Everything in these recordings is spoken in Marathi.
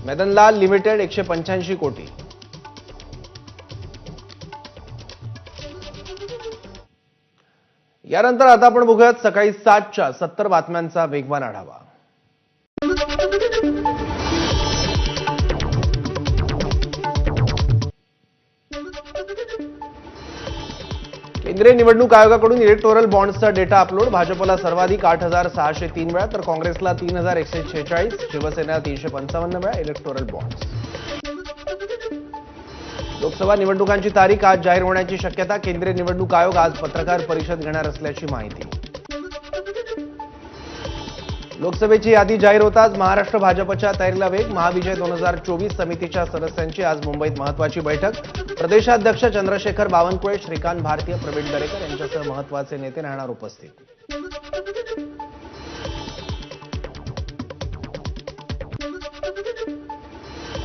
मदनलाल लिमिटेड 185 कोटी. यानंतर आता आपण बघूयात सकाळी 7च्या 70 बातम्यांचा वेगवान आढावा. केंद्रीय निवडणूक आयोगाकडून इलेक्टोरल बॉन्ड्सचा डेटा अपलोड. भाजपला सर्वाधिक 8,603 वेळा तर काँग्रेसला 3,146, शिवसेनेला 355 वेळा इलेक्टोरल बॉन्ड्स. लोकसभा निवडणुकांची तारीख आज जाहीर होण्याची शक्यता. केंद्रीय निवडणूक आयोग आज पत्रकार परिषद घेणार असल्याची माहिती. लोकसभेची यादी जाहीर होताच महाराष्ट्र भाजपच्या तयारीला वेग. महाविजय 2024 समितीच्या सदस्यांची आज मुंबईत महत्वाची बैठक. प्रदेशाध्यक्ष चंद्रशेखर बावनकुळे, श्रीकांत भारतीय, प्रवीण दरेकर यांच्यासह महत्वाचे नेते राहणार उपस्थित.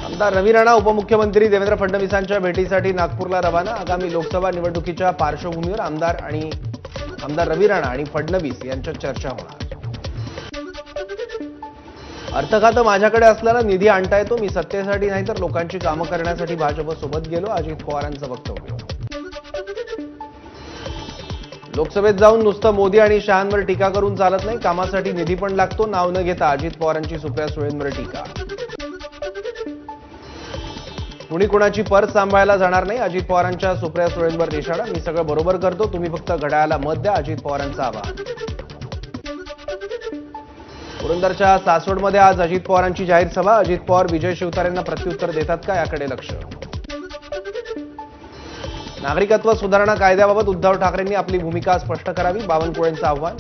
आमदार रवी राणा उपमुख्यमंत्री देवेंद्र फडणवीसांच्या भेटीसाठी नागपूरला रवाना. आगामी लोकसभा निवडणुकीच्या पार्श्वभूमीवर आमदार रवी राणा आणि फडणवीस यांच्यात चर्चा होणार. अर्थ खातं माझ्याकडे असल्यानं निधी आणता येतो. मी सत्तेसाठी नाही तर लोकांची कामं करण्यासाठी भाजपसोबत गेलो. अजित पवारांचं वक्तव्य. लोकसभेत जाऊन नुसतं मोदी आणि शहांवर टीका करून चालत नाही. कामासाठी निधी पण लागतो. नाव न घेता अजित पवारांची सुप्रिया सुळेंवर टीका. कुणी कुणाची पर्स सांभाळायला जाणार नाही. अजित पवारांच्या सुप्रिया सुळेंवर निशाणा. मी सगळं बरोबर करतो. तुम्ही फक्त घड्याळाला मत द्या. अजित पवारांचं आवाहन. पुरंदरच्या सासवडमध्ये आज अजित पवारांची जाहीर सभा. अजित पवार विजय शिवतारेंना प्रत्युत्तर देतात का याकडे लक्ष. नागरिकत्व सुधारणा कायद्याबाबत उद्धव ठाकरेंनी आपली भूमिका स्पष्ट करावी. बावनकुळेंचं आव्हान.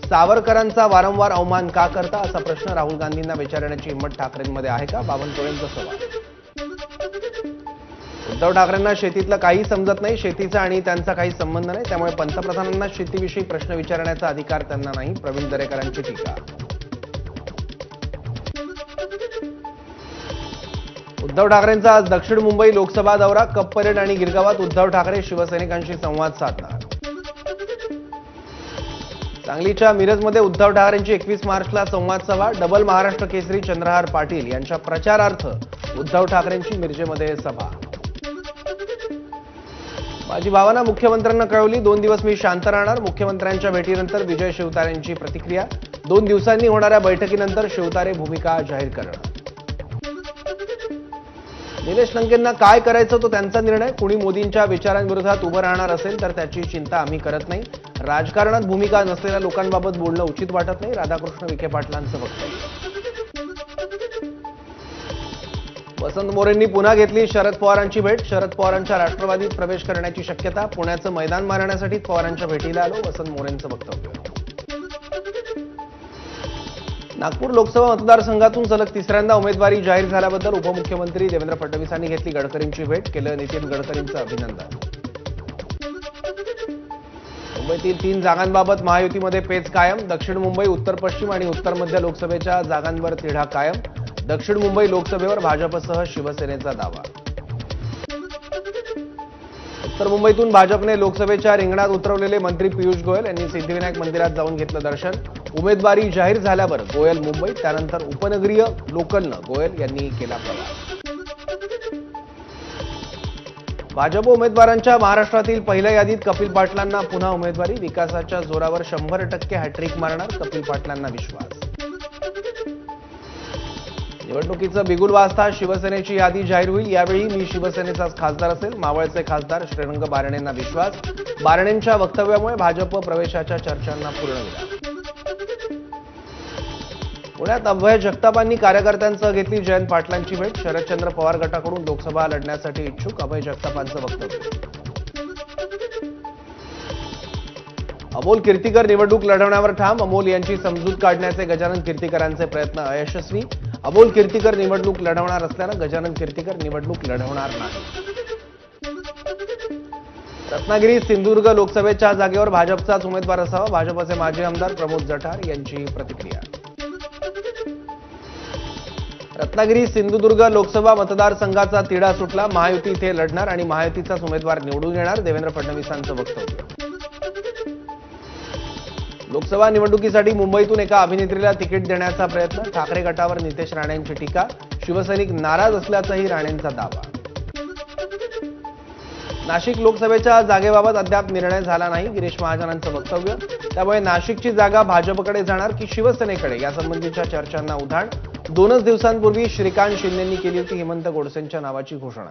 सावरकरांचा वारंवार अवमान का करता असा प्रश्न राहुल गांधींना विचारण्याची हिंमत ठाकरेंमध्ये आहे का. बावनकुळेंचा सवाल. उद्धव ठाकरेंना शेतीतलं काही समजत नाही. शेतीचा आणि त्यांचा काही संबंध नाही. त्यामुळे पंतप्रधानांना शेतीविषयी प्रश्न विचारण्याचा अधिकार त्यांना नाही. प्रवीण दरेकरांची टीका. उद्धव ठाकरेंचा आज दक्षिण मुंबई लोकसभा दौरा. कप परेड आणि गिरगावात उद्धव ठाकरे शिवसैनिकांशी संवाद साधणार. सांगलीच्या मिरजमध्ये उद्धव ठाकरेंची 21 मार्चला संवाद सभा. डबल महाराष्ट्र केसरी चंद्रहार पाटील यांच्या प्रचारार्थ उद्धव ठाकरेंची मिरजेमध्ये सभा. माझी भावना मुख्यमंत्र्यांना कळवली. 2 दिवस मी शांत राहणार. मुख्यमंत्र्यांच्या भेटीनंतर विजय शिवतारेंची प्रतिक्रिया. 2 दिवसांनी होणाऱ्या बैठकीनंतर शिवतारे भूमिका जाहीर करणार. निलेश लंकेंना काय करायचं तो त्यांचा निर्णय. कुणी मोदींच्या विचारांविरोधात उभं राहणार असेल तर त्याची चिंता आम्ही करत नाही. राजकारणात भूमिका नसलेल्या लोकांबाबत बोलणं उचित वाटत नाही. राधाकृष्ण विखे पाटलांचं वक्तव्य. वसंत मोरेंनी पुन्हा घेतली शरद पवारांची भेट. शरद पवारांच्या राष्ट्रवादीत प्रवेश करण्याची शक्यता. पुण्याचं मैदान मारण्यासाठी पवारांच्या भेटीला आलो. वसंत मोरेंचं वक्तव्य. नागपूर लोकसभा मतदारसंघातून सलग तिसऱ्यांदा उमेदवारी जाहीर झाल्याबद्दल उपमुख्यमंत्री देवेंद्र फडणवीसांनी घेतली गडकरींची भेट. केलं नितीन गडकरींचं अभिनंदन. मुंबईतील 3 जागांबाबत महायुतीमध्ये पेच कायम. दक्षिण मुंबई, उत्तर पश्चिम आणि उत्तर मध्य लोकसभेच्या जागांवर तिढा कायम. दक्षिण मुंबई लोकसभेवर भाजपसह शिवसेनेचा दावा. उत्तर मुंबईतून भाजपने लोकसभेच्या रिंगणात उतरवलेले मंत्री पियुष गोयल यांनी सिद्धिविनायक मंदिरात जाऊन घेतलं दर्शन. उमेदवारी जाहीर झाल्यावर गोयल मुंबईत. त्यानंतर उपनगरीय लोकलनं गोयल यांनी केला प्रवास. भाजप उमेदवारांच्या महाराष्ट्रातील पहिल्या यादीत कपिल पाटलांना पुन्हा उमेदवारी. विकासाच्या जोरावर 100% हॅट्रिक मारणार कपिल पाटलांना विश्वास. निवडणुकीचं बिगुल वाजता शिवसेनेची यादी जाहीर होईल. यावेळी मी शिवसेनेचाच खासदार असेल. मावळचे खासदार श्रीरंग बारणेंना विश्वास. बारणेंच्या वक्तव्यामुळे भाजप प्रवेशाच्या चर्चांना पूर्णविराम. पुण्यात अभय जगतापांनी कार्यकर्त्यांसह घेतली जयंत पाटलांची भेट. शरदचंद्र पवार गटाकडून लोकसभा लढण्यासाठी इच्छुक अभय जगतापांचं वक्तव्य. अमोल कीर्तीकर निवडणूक लढवण्यावर ठाम. अमोल यांची समजूत काढण्याचे गजानन कीर्तीकरांचे प्रयत्न अयशस्वी. अमोल कीर्तीकर निवडणूक लढवणार असल्यानं गजानन कीर्तीकर निवडणूक लढवणार नाही. रत्नागिरी सिंधुदुर्ग लोकसभेच्या जागेवर भाजपचाच उमेदवार असावा. भाजपचे माजी आमदार प्रमोद जठार यांची प्रतिक्रिया. रत्नागिरी सिंधुदुर्ग लोकसभा मतदारसंघाचा तिढा सुटला. महायुती इथे लढणार आणि महायुतीचाच उमेदवार निवडून येणार. देवेंद्र फडणवीसांचं वक्तव्य. लोकसभा निवडणुकीसाठी मुंबईतून एका अभिनेत्रीला तिकीट देण्याचा प्रयत्न. ठाकरे गटावर नितेश राणेंची टीका. शिवसैनिक नाराज असल्याचाही राणेंचा दावा. नाशिक लोकसभेच्या जागेबाबत अद्याप निर्णय झाला नाही, गिरीश महाजनांचं वक्तव्य. त्यामुळे नाशिकची जागा भाजपकडे जाणार की शिवसेनेकडे यासंबंधीच्या चर्चांना उधाण. 2च दिवसांपूर्वी श्रीकांत शिंदेंनी केली होती हेमंत गोडसेंच्या नावाची घोषणा.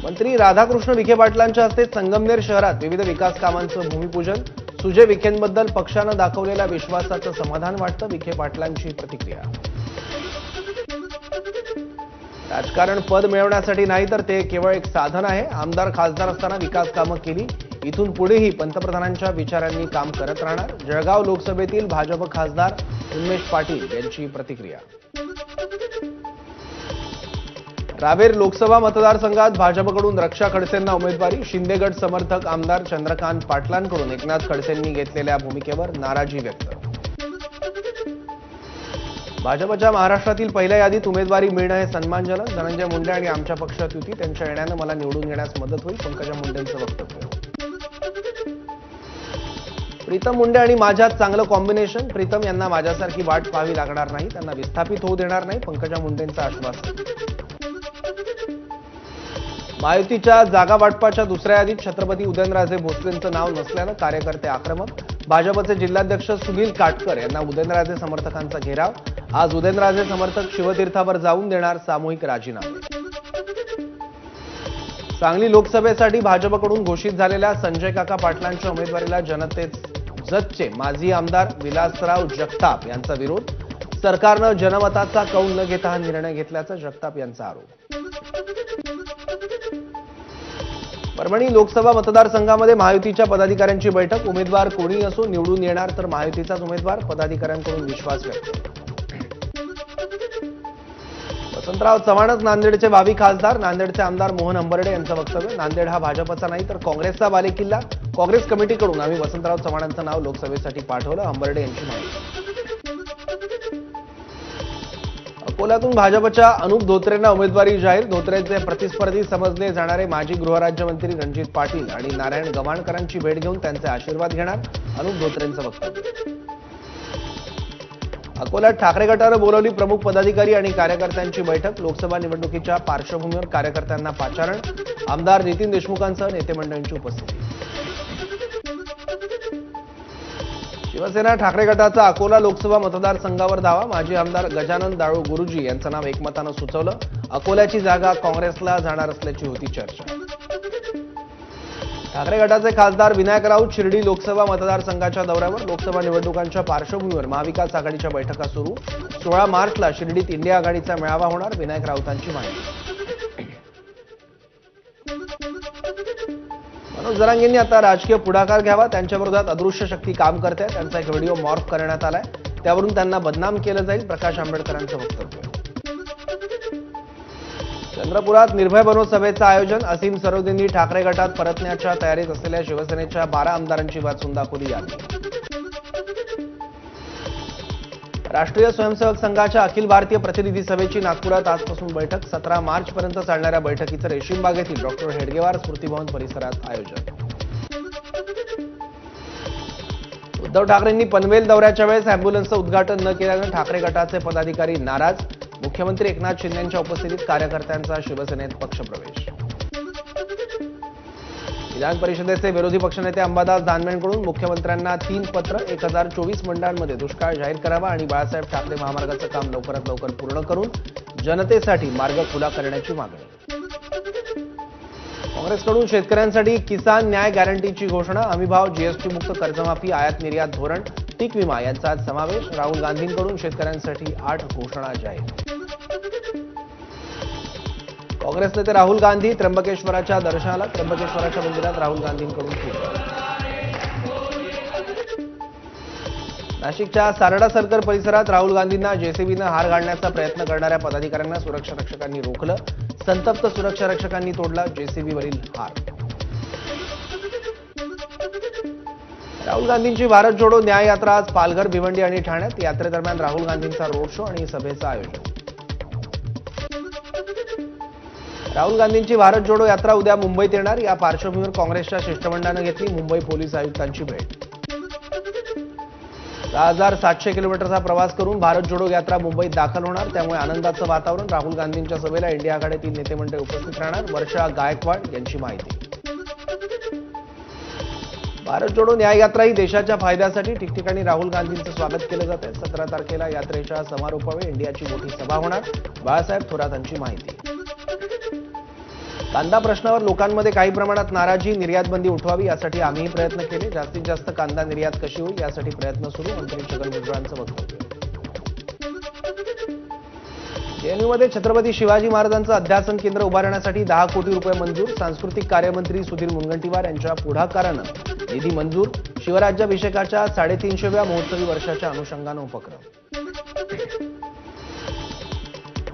मंत्री राधाकृष्ण विखे पाटलांच्या हस्ते संगमनेर शहरात विविध विकास कामांचं भूमिपूजन. सुजय विखेंबद्दल पक्षानं दाखवलेल्या विश्वासाचं समाधान वाटतं, विखे पाटलांची प्रतिक्रिया. राजकारण पद मिळवण्यासाठी नाही तर ते केवळ एक साधन आहे. आमदार खासदार असताना विकास कामं केली, इथून पुढेही पंतप्रधानांच्या विचारांनी काम करत राहणार. जळगाव लोकसभेतील भाजप खासदार उन्मेष पाटील यांची प्रतिक्रिया. रावेर लोकसभा मतदारसंघात भाजपकडून रक्षा खडसेंना उमेदवारी. शिंदेगड समर्थक आमदार चंद्रकांत पाटलांकडून एकनाथ खडसेंनी घेतलेल्या भूमिकेवर नाराजी व्यक्त. भाजपच्या महाराष्ट्रातील पहिल्या यादीत उमेदवारी मिळणं हे सन्मानजनक. धनंजय मुंडे आणि आमच्या पक्षात युती, त्यांच्या येण्यानं मला निवडून येण्यास मदत होईल, पंकजा मुंडेंचं वक्तव्य. प्रीतम मुंडे आणि माझ्यात चांगलं कॉम्बिनेशन. प्रीतम यांना माझ्यासारखी वाट पाहावी लागणार नाही, त्यांना विस्थापित होऊ देणार नाही, पंकजा मुंडेंचं आश्वासन. महायुतीच्या जागा वाटपाच्या दुसऱ्या यादीत छत्रपती उदयनराजे भोसलेंचं नाव नसल्यानं कार्यकर्ते आक्रमक. भाजपचे जिल्हाध्यक्ष सुनील काटकर यांना उदयनराजे समर्थकांचा घेराव. आज उदयनराजे समर्थक शिवतीर्थावर जाऊन देणार सामूहिक राजीनामे. सांगली लोकसभेसाठी भाजपकडून घोषित झालेल्या संजय काका पाटलांच्या उमेदवारीला जतचे माजी आमदार विलासराव जगताप यांचा विरोध. सरकारनं जनमताचा कौल न घेता हा निर्णय घेतल्याचा जगताप यांचा आरोप. परभणी लोकसभा मतदारसंघामध्ये महायुतीच्या पदाधिकाऱ्यांची बैठक. उमेदवार कोणी असो निवडून येणार तर महायुतीचाच उमेदवार, पदाधिकाऱ्यांकडून विश्वास व्यक्त. वसंतराव चव्हाणच नांदेडचे भावी खासदार. नांदेडचे आमदार मोहन हंबर्डे यांचं वक्तव्य. नांदेड हा भाजपचा नाही तर काँग्रेसचा बालेकिल्ला. काँग्रेस कमिटीकडून आम्ही वसंतराव चव्हाणांचं नाव लोकसभेसाठी पाठवलं, हंबर्डे यांची माहिती. अकोल्यातून भाजपच्या अनुप धोत्रेंना उमेदवारी जाहीर. धोत्रेंचे प्रतिस्पर्धी समजले जाणारे माजी गृहराज्यमंत्री रणजित पाटील आणि नारायण गव्हाणकरांची भेट घेऊन त्यांचे आशीर्वाद घेणार, अनुप धोत्रेंचं वक्तव्य. अकोल्यात ठाकरे गटानं बोलावली प्रमुख पदाधिकारी आणि कार्यकर्त्यांची बैठक. लोकसभा निवडणुकीच्या पार्श्वभूमीवर कार्यकर्त्यांना पाचारण. आमदार नितीन देशमुखांसह नेते मंडळींची उपस्थिती. शिवसेना ठाकरे गटाचा अकोला लोकसभा मतदारसंघावर दावा. माजी आमदार गजानन दाळू गुरुजी यांचं नाव एकमतानं सुचवलं. अकोल्याची जागा काँग्रेसला जाणार असल्याची होती चर्चा. ठाकरे गटाचे खासदार विनायक राऊत शिर्डी लोकसभा मतदारसंघाच्या दौऱ्यावर. लोकसभा निवडणुकांच्या पार्श्वभूमीवर महाविकास आघाडीच्या बैठका सुरू. 16 मार्चला शिर्डीत इंडिया आघाडीचा मेळावा होणार, विनायक राऊतांची माहिती. मनोज जरांगेंनी आता राजकीय पुढाकार घ्यावा. त्यांच्या विरोधात अदृश्य शक्ती काम करते. त्यांचा एक व्हिडिओ मॉर्फ करण्यात आलाय, त्यावरून त्यांना बदनाम केलं जाईल, प्रकाश आंबेडकरांचं वक्तव्य. चंद्रपुरात निर्भय बनो सभेचं आयोजन. असीम सरोदेंनी ठाकरे गटात परतण्याच्या तयारीत असलेल्या शिवसेनेच्या 12 आमदारांची वाचून दाखवली यादी. राष्ट्रीय स्वयंसेवक संघाच्या अखिल भारतीय प्रतिनिधी सभेची नागपुरात आजपासून बैठक. 17 मार्चपर्यंत चालणाऱ्या बैठकीचं रेशीमबाग येथील डॉ. हेडगेवार स्मृतिभवन परिसरात आयोजन. उद्धव ठाकरेंनी पनवेल दौऱ्याच्या वेळेस अँब्युलन्सचं उद्घाटन न केल्यानं ठाकरे गटाचे पदाधिकारी नाराज. मुख्यमंत्री एकनाथ शिंदेंच्या उपस्थितीत कार्यकर्त्यांचा शिवसेनेत पक्षप्रवेश. विधान परिषदेचे विरोधी पक्षनेते अंबादास दानवेंकडून मुख्यमंत्र्यांना 3 पत्र. 1024 मंडळांमध्ये दुष्काळ जाहीर करावा आणि बाळासाहेब ठाकरे महामार्गाचं काम लवकरात लवकर पूर्ण करून जनतेसाठी मार्ग खुला करण्याची मागणी. काँग्रेसकडून शेतकऱ्यांसाठी किसान न्याय गॅरंटीची घोषणा. हमीभाव, जीएसटी मुक्त कर्जमाफी, आयात निर्यात धोरण, पीक विमा यांचा आज समावेश. राहुल गांधींकडून शेतकऱ्यांसाठी 8 घोषणा जाहीर. काँग्रेस नेते राहुल गांधी त्र्यंबकेश्वराच्या दर्शनाला. त्र्यंबकेश्वराच्या मंदिरात राहुल गांधींकडून पूजा. नाशिकच्या सारडा सर्कल परिसरात राहुल गांधींना जेसीबीनं हार घालण्याचा प्रयत्न करणाऱ्या पदाधिकाऱ्यांना सुरक्षा रक्षकांनी रोखलं. संतप्त सुरक्षा रक्षकांनी तोडला जेसीबीवरील हार. राहुल गांधींची भारत जोडो न्याय यात्रा आज पालघर, भिवंडी आणि ठाण्यात. यात्रेदरम्यान राहुल गांधींचा रोड शो आणि सभेचं आयोजन. राहुल गांधींची भारत जोडो यात्रा उद्या मुंबईत येणार. या पार्श्वभूमीवर काँग्रेसच्या शिष्टमंडळानं घेतली मुंबई पोलीस आयुक्तांची भेट. 6,700 किलोमीटरचा प्रवास करून भारत जोडो यात्रा मुंबईत दाखल होणार. त्यामुळे आनंदाचं वातावरण. राहुल गांधींच्या सभेला इंडिया आघाडीतील नेते मंडळी उपस्थित राहणार. वर्षा गायकवाड यांची माहिती. भारत जोडो न्याय यात्रा ही देशाच्या फायद्यासाठी ठिकठिकाणी राहुल गांधींचं स्वागत केलं जात आहे. 17 तारखेला यात्रेच्या समारोपावेळी इंडियाची मोठी सभा होणार. बाळासाहेब थोरातांची माहिती. कांदा प्रश्नावर लोकांमध्ये काही प्रमाणात नाराजी. निर्यात बंदी उठवावी यासाठी आम्हीही प्रयत्न केले. जास्तीत जास्त कांदा निर्यात कशी होईल यासाठी प्रयत्न सुरू. मंत्री छगन भुजबळांचं वक्तव्य. जेएनयूमध्ये छत्रपती शिवाजी महाराजांचं अध्यासन केंद्र उभारण्यासाठी 10 कोटी रुपये मंजूर. सांस्कृतिक कार्यमंत्री सुधीर मुनगंटीवार यांच्या पुढाकारानं निधी मंजूर. शिवराज्याभिषेकाच्या 350व्या महोत्सवी वर्षाच्या अनुषंगानं उपक्रम.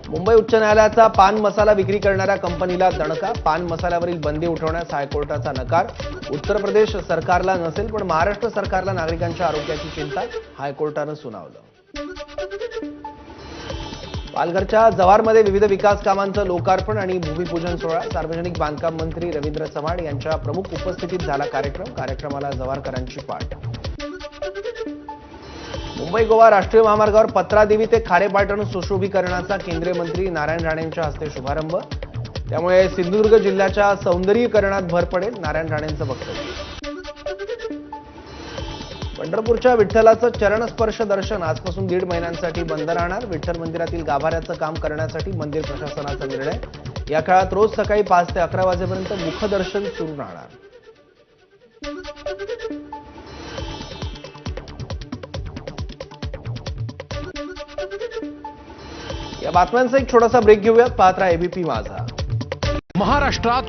मुंबई उच्च न्यायालयाचा पान मसाला विक्री करणाऱ्या कंपनीला दणका. पान मसाल्यावरील बंदी उठवण्यास हायकोर्टाचा नकार. उत्तर प्रदेश सरकारला नसेल पण महाराष्ट्र सरकारला नागरिकांच्या आरोग्याची चिंता. हायकोर्टानं सुनावलं. पालघरच्या जव्हारमध्ये विविध विकास कामांचं लोकार्पण आणि भूमिपूजन सोहळा. सार्वजनिक बांधकाम मंत्री रवींद्र चव्हाण यांच्या प्रमुख उपस्थितीत झाला कार्यक्रम. कार्यक्रमाला जव्हारकरांची पाठ. मुंबई गोवा राष्ट्रीय महामार्गावर पत्रादेवी ते खारेपाटण सुशोभीकरणाचा केंद्रीय मंत्री नारायण राणेंच्या हस्ते शुभारंभ. त्यामुळे सिंधुदुर्ग जिल्ह्याच्या सौंदर्यीकरणात भर पडेल. नारायण राणेंचं वक्तव्य. पंढरपूरच्या विठ्ठलाचं चरणस्पर्श दर्शन आजपासून 1.5 महिन्यांसाठी बंद राहणार. विठ्ठल मंदिरातील गाभाऱ्याचं काम करण्यासाठी मंदिर प्रशासनाचा निर्णय. या काळात रोज सकाळी 5 ते 11 वाजेपर्यंत मुखदर्शन सुरू राहणार. या बातम्यांचा एक छोटासा ब्रेक घेऊयात. पाहत राहा एबीपी माझा. महाराष्ट्रात